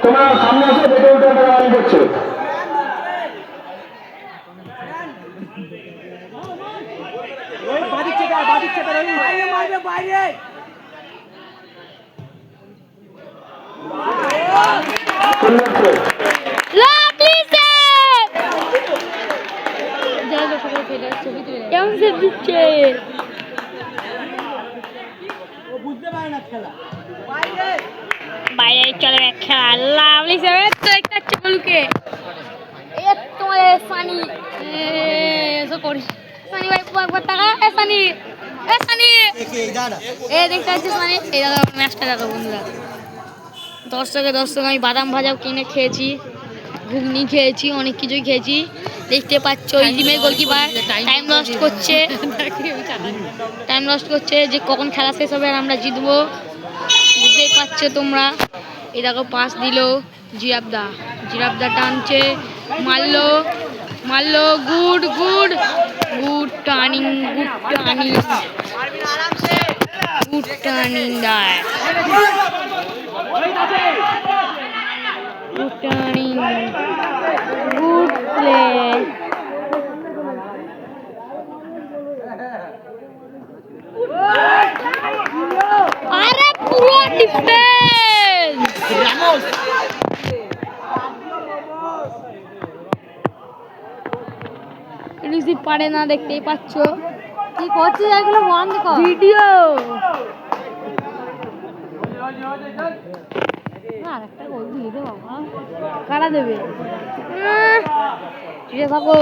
তোমরা সামনে এসে দেখে উঠে রান করছে। বাইরে চলে খেলা লাভলি সেভে তো একটা চলুকে তোমার সানি এসো করিস সানি ভাই একবার টাকা সানি সানি দেখতে পাচ্ছিস মানে এই দাদা ম্যাচটা দেখো বন্ধুরা। দর্শক আমি বাদাম ভাজাও কিনে খেয়েছি, ঘুগনি খেয়েছি, অনেক কিছুই খেয়েছি। দেখতে পাচ্ছ এই টিমের গোলকিপার টাইম লস্ট করছে যে কখন খেলা শেষ হবে আর আমরা জিতবো, বুঝতেই পারছো তোমরা। এই দেখো পাস দিল জিরাবদা টানছে, মারলো গুড টার্নিং দেয়, গুড প্লে। আরে পুরো ডিফেন্স রিসিভ পারে না, দেখতেই পাচ্ছ কি করছে, এগুলো বন্ধ কর ভিডিও। আরেকটা গোল দিয়ে দে বাবা, কারা দেবে? ঠিক আছে থাকো।